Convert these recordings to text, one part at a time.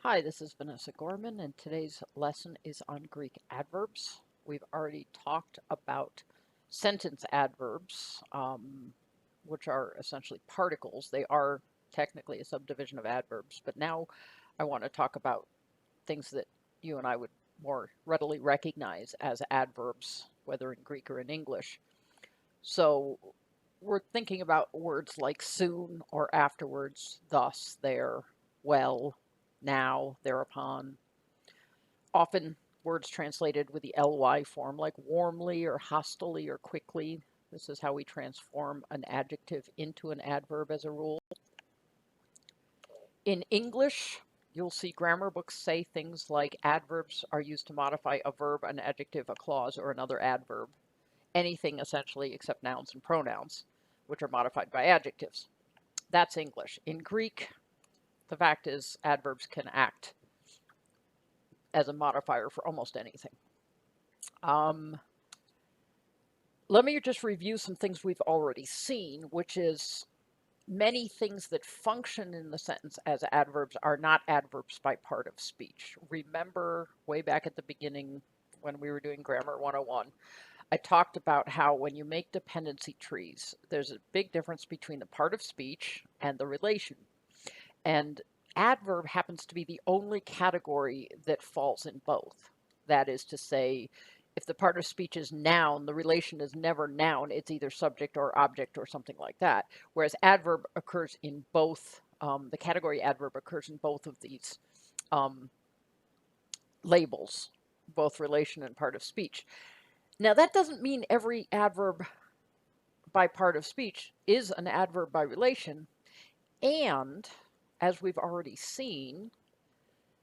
Hi, this is Vanessa Gorman, and today's lesson is on Greek adverbs. We've already talked about sentence adverbs, which are essentially particles. They are technically a subdivision of adverbs, but now I want to talk about things that you and I would more readily recognize as adverbs, whether in Greek or in English. So we're thinking about words like soon or afterwards, thus, there, well, now, thereupon. Often words translated with the ly form, like warmly or hostilely or quickly. This is how we transform an adjective into an adverb as a rule. In English, you'll see grammar books say things like adverbs are used to modify a verb, an adjective, a clause, or another adverb. Anything essentially except nouns and pronouns, which are modified by adjectives. That's English. In Greek, the fact is adverbs can act as a modifier for almost anything. Let me just review some things we've already seen, which is many things that function in the sentence as adverbs are not adverbs by part of speech. Remember way back at the beginning when we were doing Grammar 101, I talked about how when you make dependency trees, there's a big difference between the part of speech and the relation. And adverb happens to be the only category that falls in both. That is to say, if the part of speech is noun, the relation is never noun. It's either subject or object or something like that. Whereas adverb occurs in both, the category adverb occurs in both of these labels, both relation and part of speech. Now, that doesn't mean every adverb by part of speech is an adverb by relation. And as we've already seen,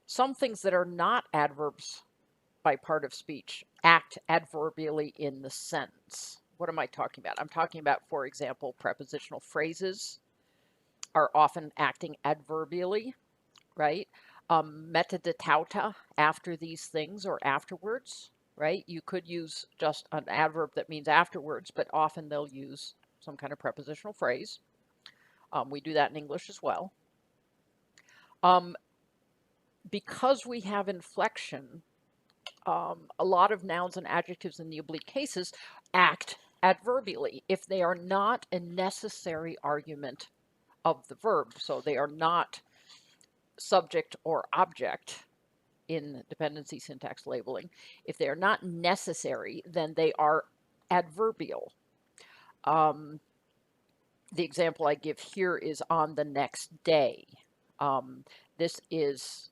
some things that are not adverbs by part of speech act adverbially in the sentence. What am I talking about? I'm talking about, for example, prepositional phrases are often acting adverbially, right? Metaditauta, after these things or afterwards, right? You could use just an adverb that means afterwards, but often they'll use some kind of prepositional phrase. We do that in English as well. Because we have inflection, a lot of nouns and adjectives in the oblique cases act adverbially if they are not a necessary argument of the verb. So they are not subject or object in dependency syntax labeling. If they are not necessary, then they are adverbial. The example I give here is on the next day. This is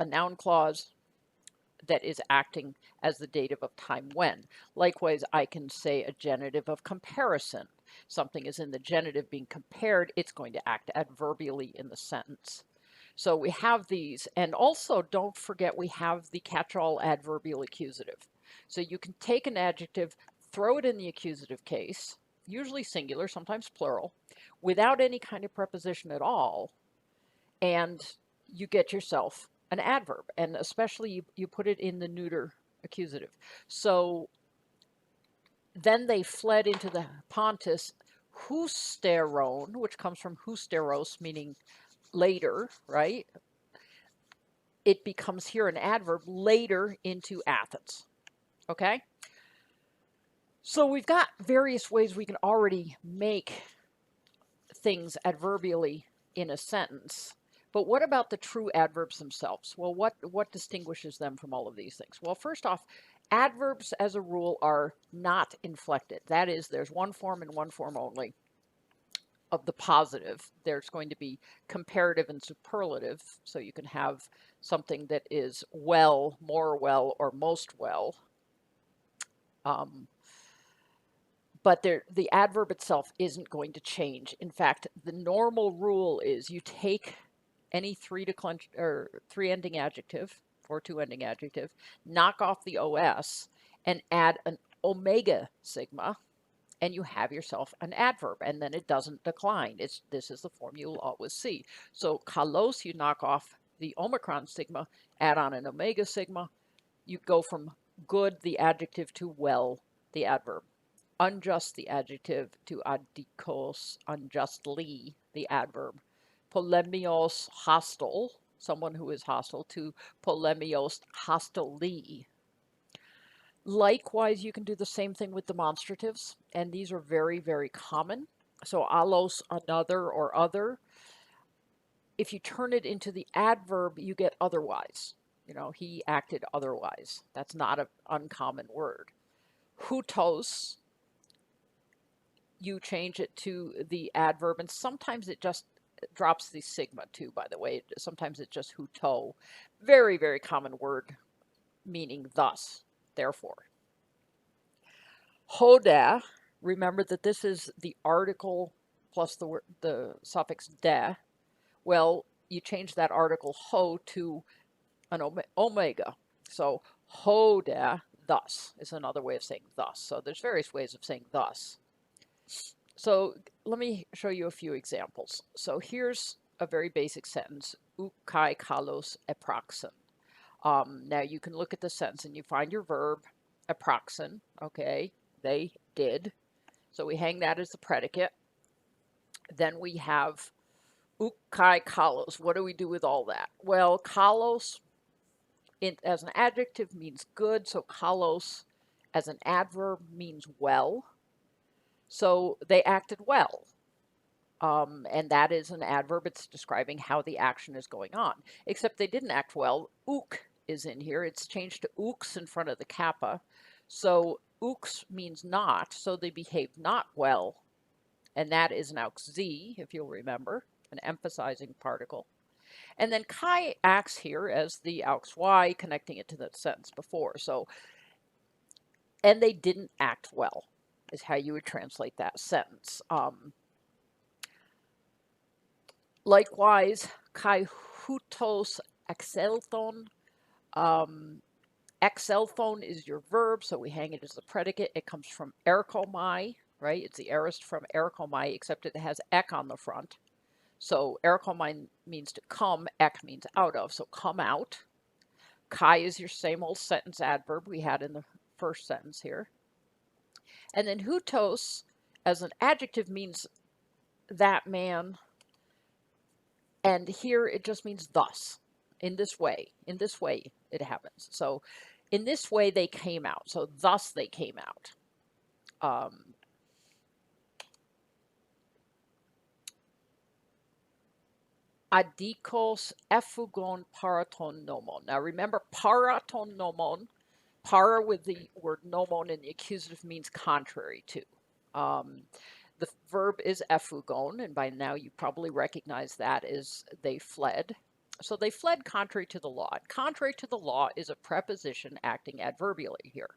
a noun clause that is acting as the dative of time when. Likewise, I can say a genitive of comparison. Something is in the genitive being compared, it's going to act adverbially in the sentence. So we have these, and also don't forget we have the catch-all adverbial accusative. So you can take an adjective, throw it in the accusative case, usually singular, sometimes plural, without any kind of preposition at all, and you get yourself an adverb, and especially you put it in the neuter accusative. So then they fled into the Pontus husteron, which comes from husteros, meaning later, right? It becomes here an adverb, later into Athens. Okay? So we've got various ways we can already make things adverbially in a sentence. But what about the true adverbs themselves? Well, what distinguishes them from all of these things? Well, first off, adverbs as a rule are not inflected. That is, there's one form and one form only of the positive. There's going to be comparative and superlative. So you can have something that is well, more well, or most well. But the adverb itself isn't going to change. In fact, the normal rule is you take any three-ending adjective or two-ending adjective, knock off the os, and add an omega sigma, and you have yourself an adverb, and then it doesn't decline. This is the form you'll always see. So kalos, you knock off the omicron sigma, add on an omega sigma, you go from good, the adjective, to well, the adverb. Unjust, the adjective, to adikos, unjustly, the adverb. Polemios, hostile, someone who is hostile, to polemios, hostily. Likewise, you can do the same thing with demonstratives, and these are very, very common. So allos, another or other. If you turn it into the adverb, you get otherwise. You know, he acted otherwise. That's not an uncommon word. Hutos, you change it to the adverb, and sometimes it just drops the sigma too, by the way. Sometimes it's just huto. Very, very common word meaning thus, therefore. Hoda, remember that this is the article plus the suffix de. Well, you change that article ho to an omega. So hoda, thus, is another way of saying thus. So there's various ways of saying thus. So let me show you a few examples. So here's a very basic sentence. Ukai kalos epraxen. Now you can look at the sentence and you find your verb, epraxen. Okay, they did. So we hang that as the predicate. Then we have ukai kalos. What do we do with all that? Well, kalos as an adjective means good. So kalos as an adverb means well. So they acted well. And that is an adverb. It's describing how the action is going on. Except they didn't act well. Ook is in here. It's changed to ooks in front of the kappa. So ooks means not. So they behaved not well. And that is an aux z, if you'll remember, an emphasizing particle. And then kai acts here as the aux y, connecting it to the sentence before. So, and they didn't act well, is how you would translate that sentence. Likewise, kai hutos exelthon. Exelthon is your verb, so we hang it as the predicate. It comes from erkomai, right? It's the aorist from erkomai, except it has ek on the front. So erkomai means to come, ek means out of, so come out. Kai is your same old sentence adverb we had in the first sentence here. And then hutos as an adjective means that man, and here it just means thus, in this way it happens. So in this way they came out, so thus they came out. Adikos ephugon paraton nomon. Now remember, paraton nomon, para with the word nomon in the accusative means contrary to. The verb is ephugon, and by now you probably recognize that as they fled. So they fled contrary to the law. Contrary to the law is a preposition acting adverbially here.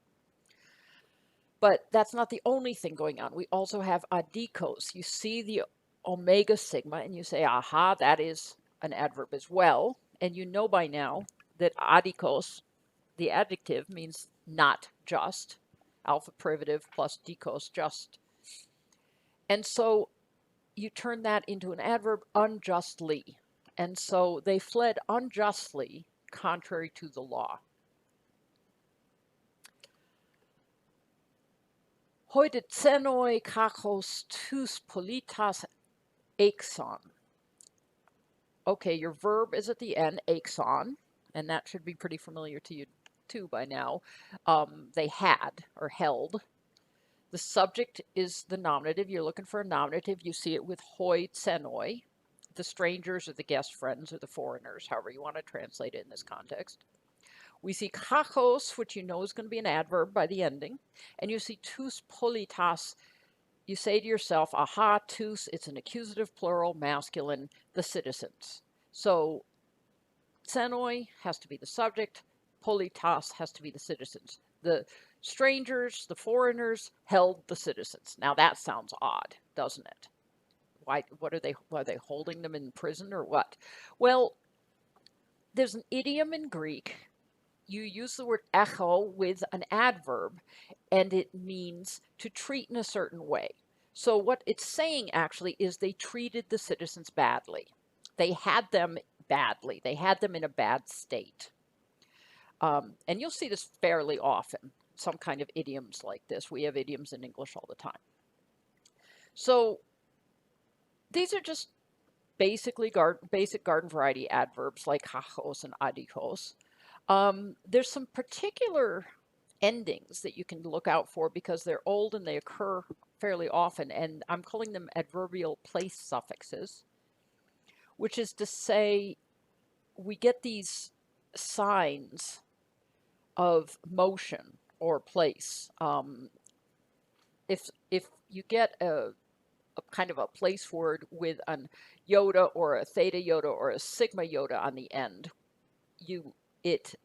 But that's not the only thing going on. We also have adikos. You see the omega sigma and you say, aha, that is an adverb as well. And you know by now that adikos, the adjective, means not just. Alpha privative plus dikos, just. And so you turn that into an adverb, unjustly. And so they fled unjustly, contrary to the law. Hoidetsenoi kakos tous politas exon. Okay, your verb is at the end, exon, and that should be pretty familiar to you too by now. They had or held. The subject is the nominative. You're looking for a nominative. You see it with hoi tsenoi, the strangers or the guest friends or the foreigners, however you want to translate it in this context. We see kakos, which you know is going to be an adverb by the ending. And you see tous politas. You say to yourself, aha, tous, it's an accusative plural, masculine, the citizens. So tsenoi has to be the subject. Politas has to be the citizens. The strangers, the foreigners, held the citizens. Now that sounds odd, doesn't it? Why? What are they? Are they holding them in prison or what? Well, there's an idiom in Greek. You use the word echo with an adverb, and it means to treat in a certain way. So what it's saying actually is they treated the citizens badly. They had them badly. They had them in a bad state. And you'll see this fairly often, some kind of idioms like this. We have idioms in English all the time. So these are just basic garden variety adverbs like hajos and adijos. There's some particular endings that you can look out for because they're old and they occur fairly often, and I'm calling them adverbial place suffixes, which is to say we get these signs of motion or place. If you get a kind of a place word with an iota or a theta iota or a sigma iota on the end, it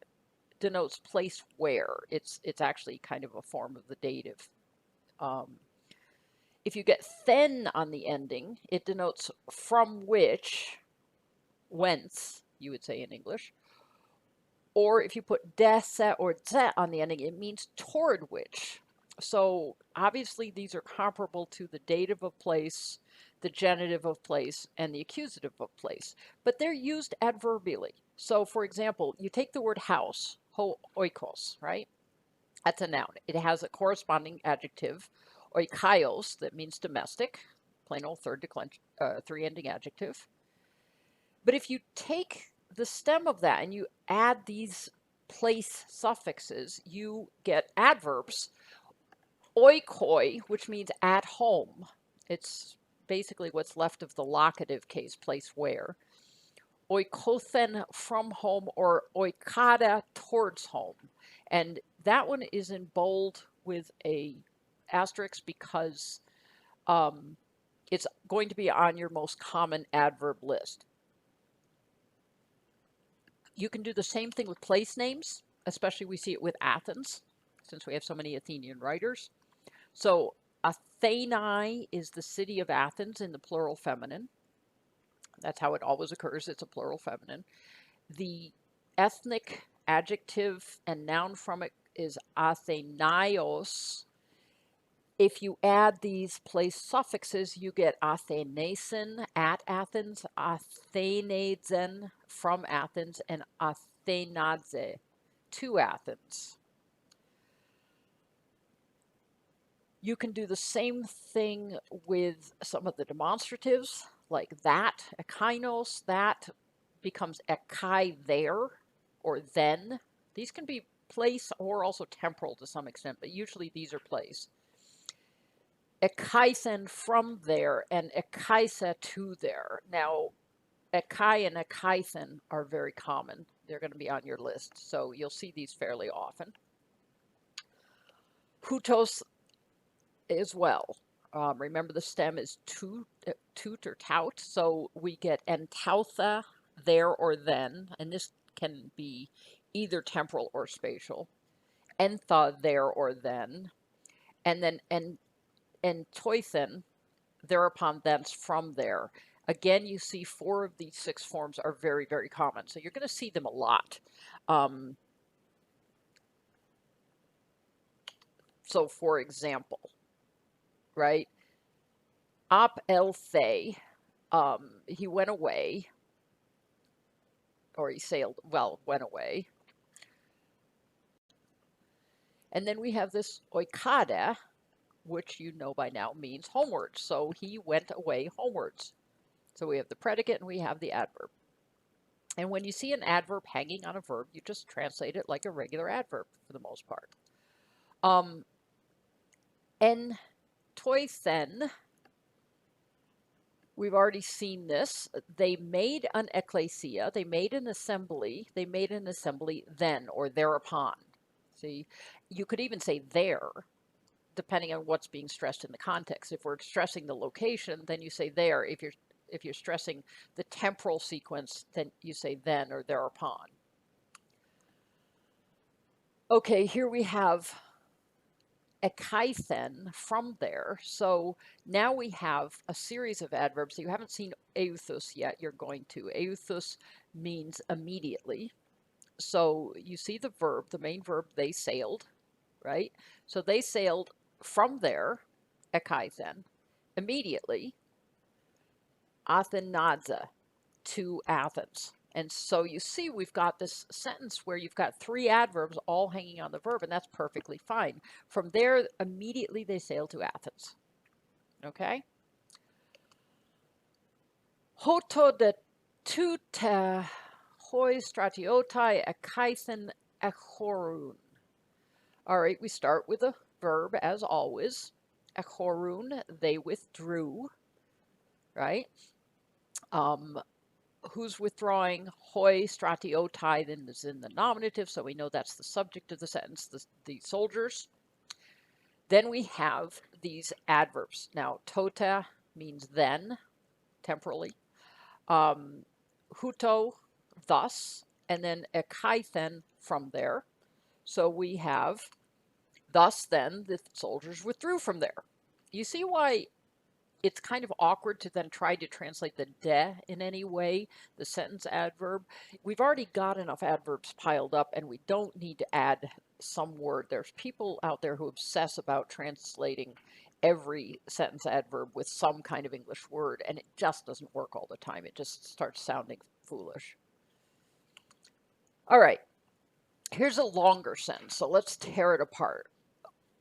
denotes place where. It's actually kind of a form of the dative. If you get then on the ending, it denotes from which, whence, you would say in English. Or if you put dese or ze on the ending, it means toward which. So obviously these are comparable to the dative of place, the genitive of place, and the accusative of place, but they're used adverbially. So for example, you take the word house, ho oikos, right? That's a noun. It has a corresponding adjective, oikaios, that means domestic, plain old three-ending adjective. But if you take the stem of that and you add these place suffixes, you get adverbs. Oikoi, which means at home. It's basically what's left of the locative case, place where. Oikothen, from home, or oikada, towards home. And that one is in bold with a asterisk because it's going to be on your most common adverb list. You can do the same thing with place names, especially we see it with Athens, since we have so many Athenian writers. So Athenae is the city of Athens in the plural feminine. That's how it always occurs. It's a plural feminine. The ethnic adjective and noun from it is Athenaios. If you add these place suffixes, you get Athenasen, at Athens, Athenazen, from Athens, and Athenadze, to Athens. You can do the same thing with some of the demonstratives, like that, ekainos, that becomes ekai, there, or then. These can be place or also temporal to some extent, but usually these are place. Ekaisen, from there, and ekaisa, to there. Now, ekai and ekaisen are very common. They're going to be on your list, so you'll see these fairly often. Hutos as well. Remember the stem is toot or tout, so we get entautha, there or then, and this can be either temporal or spatial. Entha, there or then, and then entoithen, thereupon, thence, from there. Again, you see 4 of these 6 forms are very, very common, so you're going to see them a lot. So for example, right? Op el the, he went away, or he sailed, well, went away. And then we have this oikada, which you know by now means homewards. So he went away homewards. So we have the predicate and we have the adverb. And when you see an adverb hanging on a verb, you just translate it like a regular adverb for the most part. En toithen, we've already seen this. They made an ecclesia, they made an assembly then, or thereupon. See, you could even say there, depending on what's being stressed in the context. If we're stressing the location, then you say there. If you're stressing the temporal sequence, then you say then or thereupon. Okay, here we have ekaithen, from there. So now we have a series of adverbs. You haven't seen euthus yet. You're going to. Euthus means immediately. So you see the verb, the main verb, they sailed, right? So they sailed from there, ekaithen, immediately, Athenadza, to Athens. And so you see we've got this sentence where you've got 3 adverbs all hanging on the verb, and that's perfectly fine. From there, immediately they sailed to Athens. Okay? Hoto de tuta hoi stratiotai ekaithen echorun. All right, we start with a verb as always. Echorun, they withdrew, right? Who's withdrawing? Hoi stratiotai, then is in the nominative, so we know that's the subject of the sentence, the soldiers. Then we have these adverbs. Now, tota means then, temporally. Huto, thus, and then ekaithen, from there. So we have, thus then, the soldiers withdrew from there. You see why it's kind of awkward to then try to translate the de in any way, the sentence adverb. We've already got enough adverbs piled up and we don't need to add some word. There's people out there who obsess about translating every sentence adverb with some kind of English word, and it just doesn't work all the time. It just starts sounding foolish. All right, here's a longer sentence, so let's tear it apart.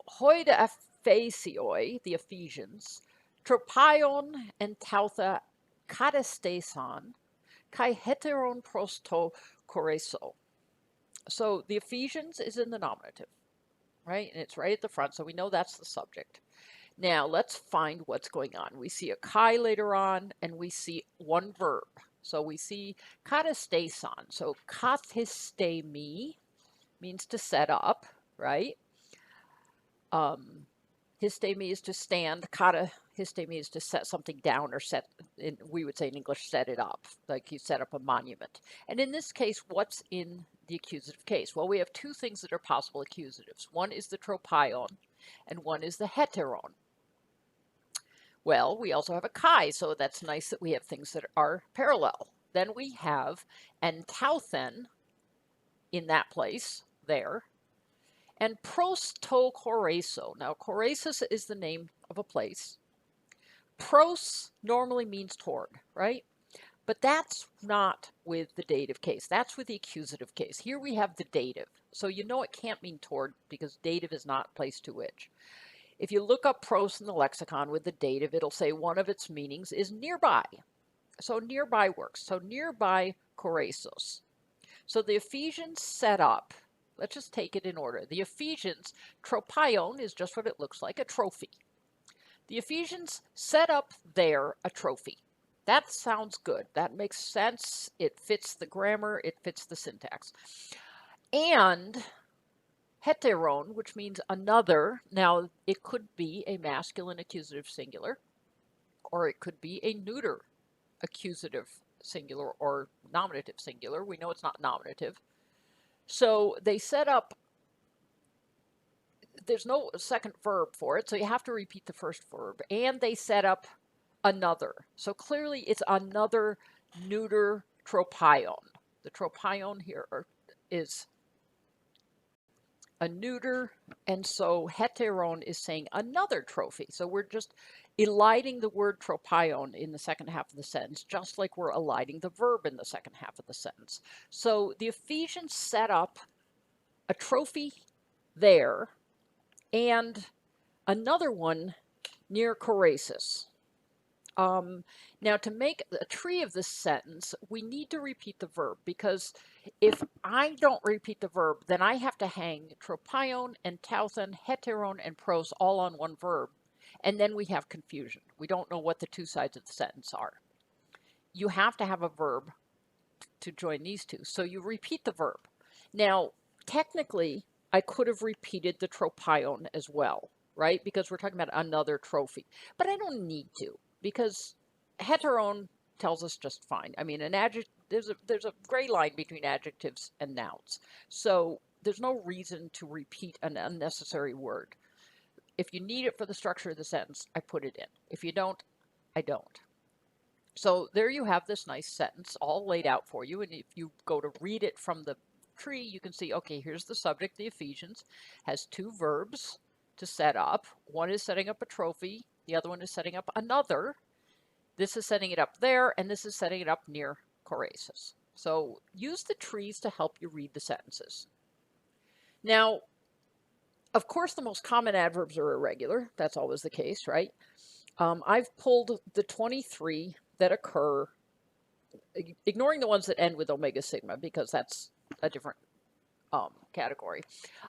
Hoi de Ephesioi, the Ephesians, tropaion en tautha katastesan, kai heteron prosto choreso. So the Ephesians is in the nominative, right? And it's right at the front, so we know that's the subject. Now let's find what's going on. We see a kai later on, and we see one verb. So we see katastesan. So kathistemi means to set up, right? Histemi is to stand. Kata histemi is to set something down, or set, we would say in English, set it up, like you set up a monument. And in this case, what's in the accusative case? Well, we have two things that are possible accusatives. One is the tropaion, and one is the heteron. Well, we also have a kai, so that's nice that we have things that are parallel. Then we have an tauthen in that place, there, and prosto choreso. Now, choresis is the name of a place. Pros normally means toward, right? But that's not with the dative case. That's with the accusative case. Here we have the dative. So you know it can't mean toward because dative is not place to which. If you look up pros in the lexicon with the dative, it'll say one of its meanings is nearby. So nearby works. So nearby choresos. So the Ephesians set up, let's just take it in order. The Ephesians, tropaion is just what it looks like, a trophy. The Ephesians set up there a trophy. That sounds good. That makes sense. It fits the grammar. It fits the syntax. And heteron, which means another. Now, it could be a masculine accusative singular, or it could be a neuter accusative singular or nominative singular. We know it's not nominative. So they set up, there's no second verb for it, so you have to repeat the first verb. And they set up another. So clearly it's another neuter tropaion. The tropaion here is a neuter, and so heteron is saying another trophy. So we're just eliding the word tropaion in the second half of the sentence, just like we're eliding the verb in the second half of the sentence. So the Ephesians set up a trophy there and another one near choresis. Now, to make a tree of this sentence, we need to repeat the verb, because if I don't repeat the verb, then I have to hang tropaion and tauthen, heteron, and pros all on one verb, and then we have confusion. We don't know what the two sides of the sentence are. You have to have a verb to join these two, so you repeat the verb. Now, technically, I could have repeated the tropaion as well, right? Because we're talking about another trophy, but I don't need to, because heteron tells us just fine. I mean, an adjective, there's a gray line between adjectives and nouns. So there's no reason to repeat an unnecessary word. If you need it for the structure of the sentence, I put it in. If you don't, I don't. So there you have this nice sentence all laid out for you. And if you go to read it from the tree, you can see, okay, here's the subject, the Ephesians, has two verbs to set up. One is setting up a trophy. The other one is setting up another. This is setting it up there, and this is setting it up near choresis. So use the trees to help you read the sentences. Now, of course, the most common adverbs are irregular. That's always the case, right? I've pulled the 23 that occur ignoring the ones that end with omega sigma because that's a different category.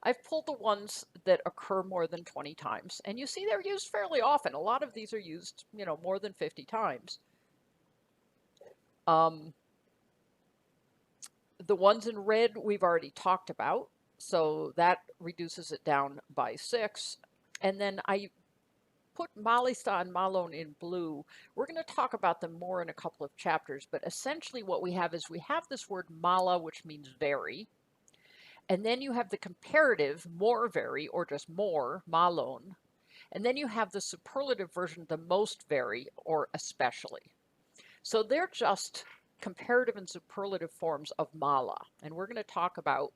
I've pulled the ones that occur more than 20 times, and you see they're used fairly often. A lot of these are used, more than 50 times. The ones in red we've already talked about, so that reduces it down by 6. And then I put Malista and Malone in blue. We're going to talk about them more in a couple of chapters, but essentially what we have is we have this word mala, which means very, and then you have the comparative more very, or just more, malone, and then you have the superlative version, the most very, or especially. So they're just comparative and superlative forms of mala, and we're going to talk about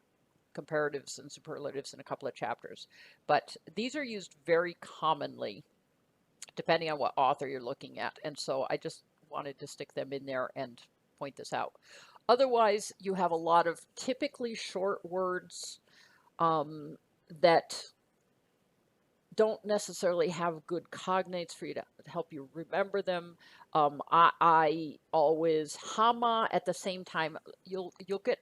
comparatives and superlatives in a couple of chapters, but these are used very commonly depending on what author you're looking at, and so I just wanted to stick them in there and point this out. Otherwise, you have a lot of typically short words that don't necessarily have good cognates for you to help you remember them. I always hama at the same time. You'll get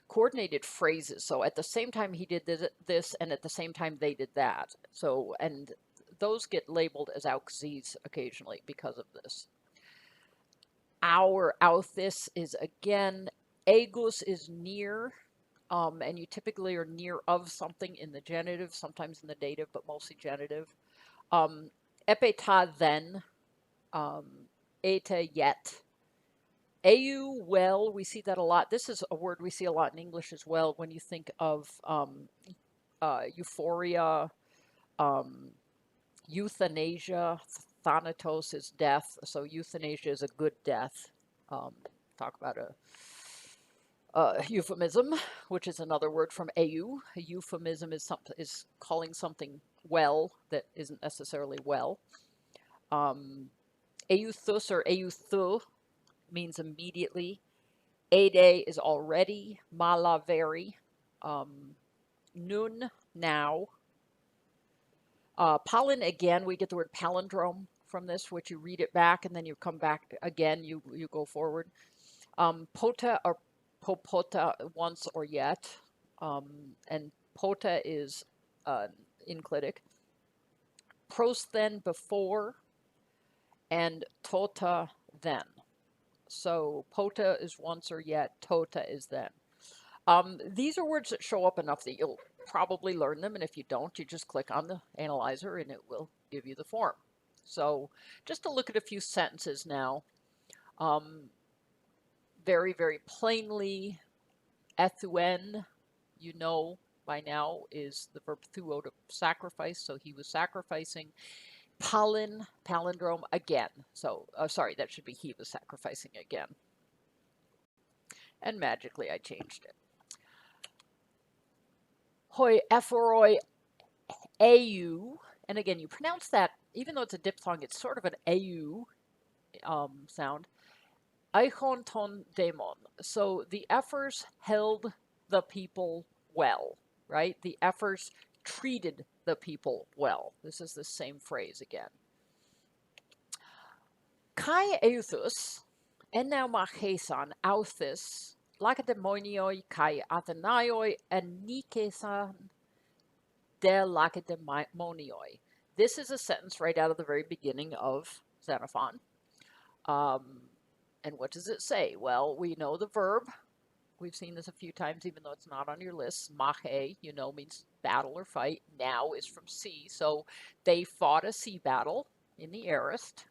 coordinated phrases. So at the same time he did this, and at the same time they did that. So, and those get labeled as auxes occasionally because of this. Our authis is again, agus is near, and you typically are near of something in the genitive, sometimes in the dative, but mostly genitive. Epeta then, eta yet. Eu well, we see that a lot. This is a word we see a lot in English as well when you think of euphoria, euthanasia. Thanatos is death, so euthanasia is a good death. Talk about a euphemism, which is another word from eu. A euphemism is calling something well that isn't necessarily well. Euthus or euthu means immediately. Ede is already. Mala very. Nun now. Palin again, we get the word palindrome from this, which you read it back and then you come back again, you go forward. Pota or popota, once or yet, and pota is enclitic. Pros then, before, and tota then. So pota is once or yet, tota is then. These are words that show up enough that you'll probably learn them, and if you don't, you just click on the analyzer and it will give you the form. So just to look at a few sentences now. Very, very plainly, ethuen, you know by now, is the verb thuo, to sacrifice, so he was sacrificing. Palin, palindrome, again. So, sorry, that should be he was sacrificing again. And magically I changed it. Hoi ephoroi au, and again, you pronounce that, even though it's a diphthong, it's sort of an au sound. Eichon ton daemon. So the ephors held the people well, right? The ephors treated the people well. This is the same phrase again. Kai euthus, and now machesan, authis, Lacedaemonioi kai Athenaioi and Nikesan de Lacedaemonioi. This is a sentence right out of the very beginning of Xenophon. And what does it say? Well, we know the verb. We've seen this a few times, even though it's not on your list. Mache, you know, means battle or fight. Now is from sea. So they fought a sea battle in the Aorist.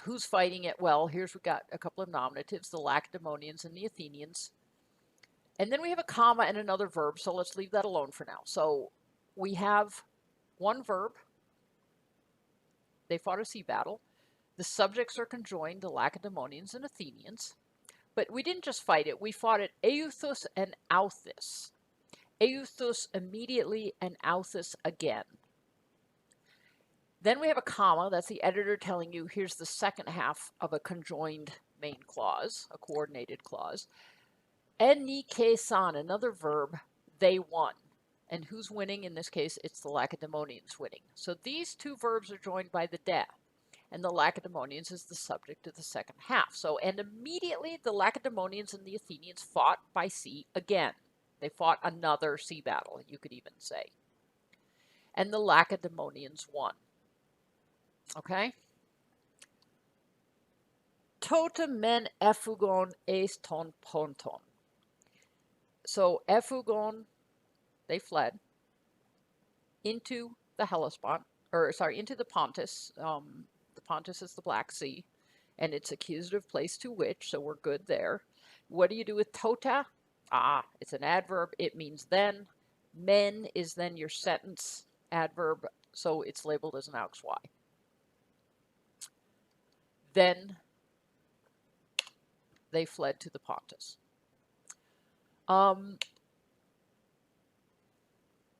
Who's fighting it? Well, here's we've got a couple of nominatives, the Lacedaemonians and the Athenians. And then we have a comma and another verb, so let's leave that alone for now. So we have one verb. They fought a sea battle. The subjects are conjoined, the Lacedaemonians and Athenians. But we didn't just fight it, we fought it euthus and authis. Euthus immediately and authis again. Then we have a comma, that's the editor telling you here's the second half of a conjoined main clause, a coordinated clause. Enikesan, another verb, they won. And who's winning? In this case, it's the Lacedaemonians winning. So these two verbs are joined by the de. and the Lacedaemonians is the subject of the second half. So, and immediately the Lacedaemonians and the Athenians fought by sea again. They fought another sea battle, you could even say. And the Lacedaemonians won. Okay? Tota men effugon eis ton ponton. So effugon, they fled into the Hellespont, or sorry, into the Pontus. The Pontus is the Black Sea, and it's accusative place to which, so we're good there. What do you do with tota? Ah, it's an adverb. It means then. Men is then your sentence adverb, so it's labeled as an aux y. Then they fled to the Pontus.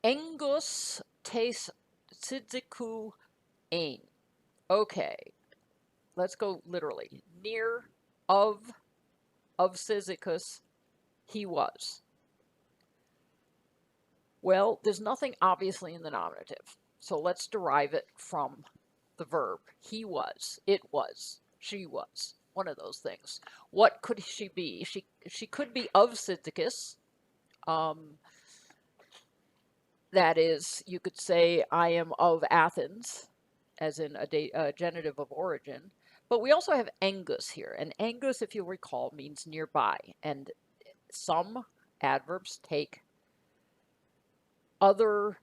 Engus tes Cyziku ein. Okay, let's go literally. Near of Cyzicus he was. Well, there's nothing obviously in the nominative, so let's derive it from the verb. He was, it was, she was, one of those things. What could she be? She could be of Cyzicus. That is, you could say, I am of Athens, as in a genitive of origin. But we also have engus here, and engus, if you'll recall, means nearby. And some adverbs take other,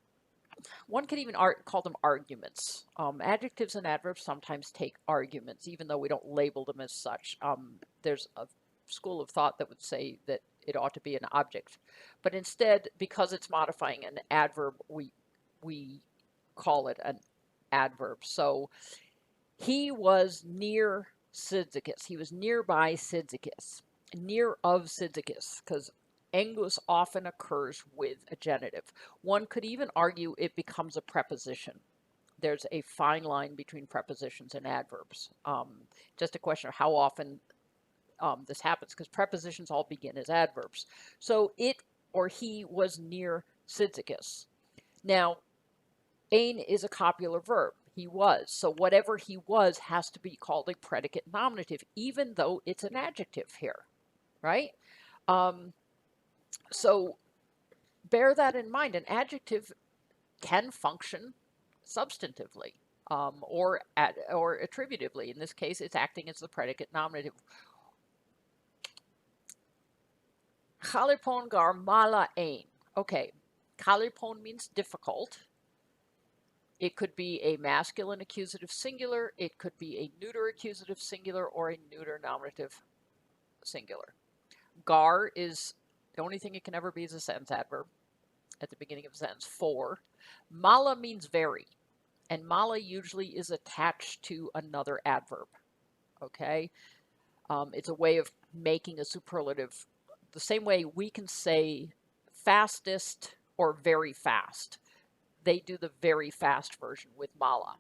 one could even call them arguments. Adjectives and adverbs sometimes take arguments, even though we don't label them as such. There's a school of thought that would say that it ought to be an object. But instead, because it's modifying an adverb, we call it an adverb. So he was near Cyzicus. He was nearby Cyzicus. Near of Cyzicus, because engus often occurs with a genitive. One could even argue it becomes a preposition. There's a fine line between prepositions and adverbs. Just a question of how often this happens, because prepositions all begin as adverbs. So it or he was near Cyzicus. Now, ein is a copular verb. He was. So whatever he was has to be called a predicate nominative, even though it's an adjective here, right? So bear that in mind. An adjective can function substantively or attributively. In this case, it's acting as the predicate nominative. Chalipon gar mala ein. Okay, chalipon means difficult. It could be a masculine accusative singular. It could be a neuter accusative singular or a neuter nominative singular. Gar is the only thing it can ever be is a sentence adverb at the beginning of a sentence. For. Mala means very, and mala usually is attached to another adverb. Okay, it's a way of making a superlative. The same way we can say fastest or very fast. They do the very fast version with mala.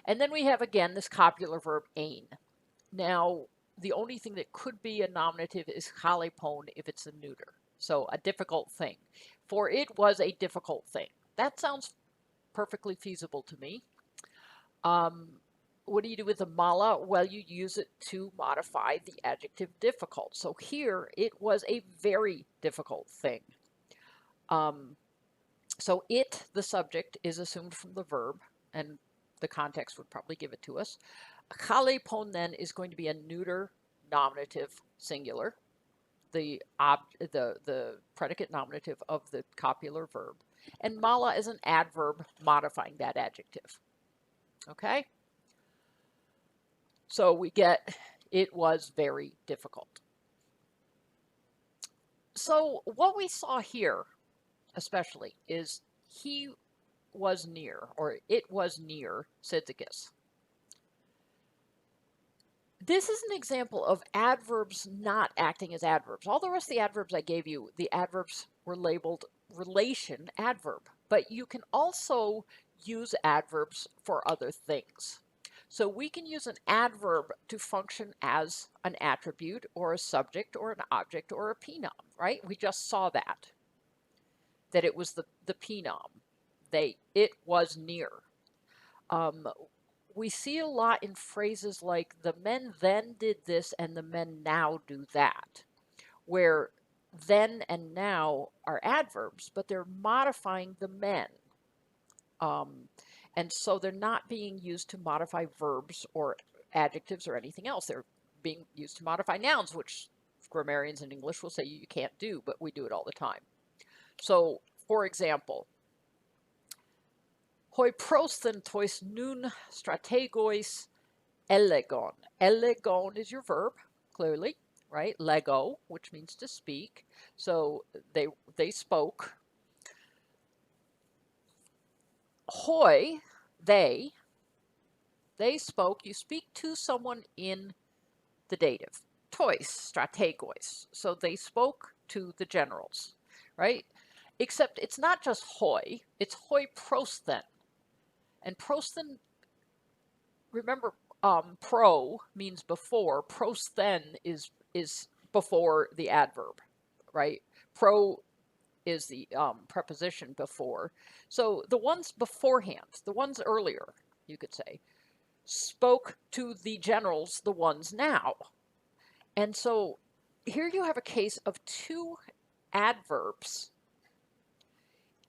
And then we have, again, this copular verb ein. Now, the only thing that could be a nominative is chalipon if it's a neuter. So a difficult thing. For it was a difficult thing. That sounds perfectly feasible to me. What do you do with the mala? Well, you use it to modify the adjective difficult. So here, it was a very difficult thing. So it, the subject, is assumed from the verb, and the context would probably give it to us. Chalipon then is going to be a neuter nominative singular, the predicate nominative of the copular verb. And mala is an adverb modifying that adjective. Okay? So we get, it was very difficult. So what we saw here, especially, is he was near, or it was near Cyzicus. This is an example of adverbs not acting as adverbs. All the rest of the adverbs I gave you, the adverbs were labeled relation adverb, but you can also use adverbs for other things. So we can use an adverb to function as an attribute or a subject or an object or a pronoun, right? We just saw that it was the pronoun. It was near. we see a lot in phrases like the men then did this and the men now do that, where then and now are adverbs, but they're modifying the men. And so they're not being used to modify verbs or adjectives or anything else. They're being used to modify nouns, which grammarians in English will say you can't do, but we do it all the time. So, for example, hoi prosthen tois nun strategois elegon. Elegon is your verb, clearly, right? Lego, which means to speak. So they spoke. Hoi, they spoke. You speak to someone in the dative. Tois, strategois. So they spoke to the generals, right? Except it's not just hoi, it's hoi prosthen. And prosthen, remember, pro means before. Prosthen is before the adverb, right? Pro is the preposition before. So the ones beforehand, the ones earlier, you could say, spoke to the generals, the ones now. And so here you have a case of two adverbs.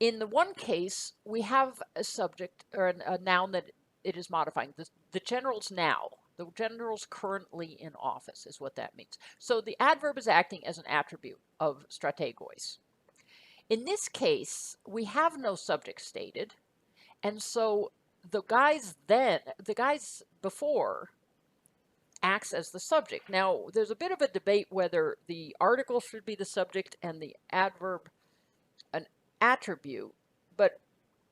In the one case, we have a subject or a noun that it is modifying. The generals now, the generals currently in office is what that means. So the adverb is acting as an attribute of strategois. In this case, we have no subject stated, and so the guys before acts as the subject. Now, there's a bit of a debate whether the article should be the subject and the adverb an attribute, but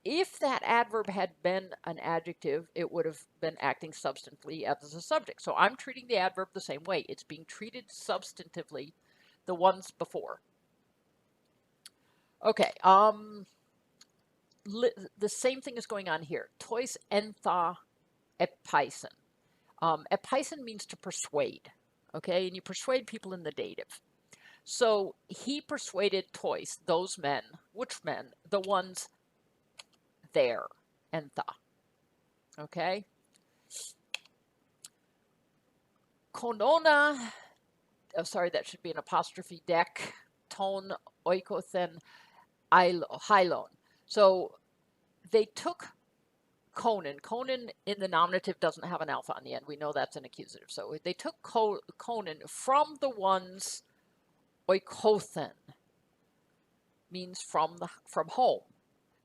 if that adverb had been an adjective, it would have been acting substantively as a subject. So I'm treating the adverb the same way. It's being treated substantively, the ones before. Okay, the same thing is going on here. Tois entha epaisen. Epaisen means to persuade, okay? And you persuade people in the dative. So he persuaded tois, those men. Which men? The ones there, entha, okay? Konona, oh, sorry, that should be an apostrophe deck, ton oikothen hylon. So they took Conan. Conan in the nominative doesn't have an alpha on the end. We know that's an accusative. So they took Conan from the ones oikothen, means from home.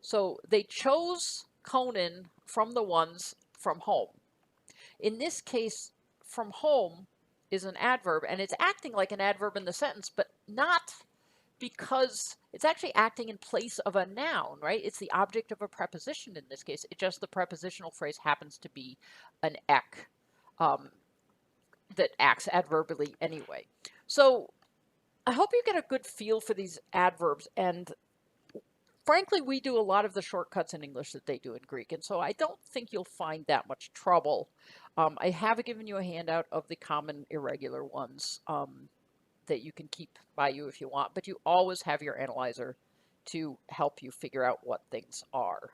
So they chose Conan from the ones from home. In this case, from home is an adverb, and it's acting like an adverb in the sentence, but not because it's actually acting in place of a noun, right? It's the object of a preposition in this case. It just the prepositional phrase happens to be an ek that acts adverbially anyway. So I hope you get a good feel for these adverbs, and frankly, we do a lot of the shortcuts in English that they do in Greek, and so I don't think you'll find that much trouble. I have given you a handout of the common irregular ones that you can keep by you if you want, but you always have your analyzer to help you figure out what things are.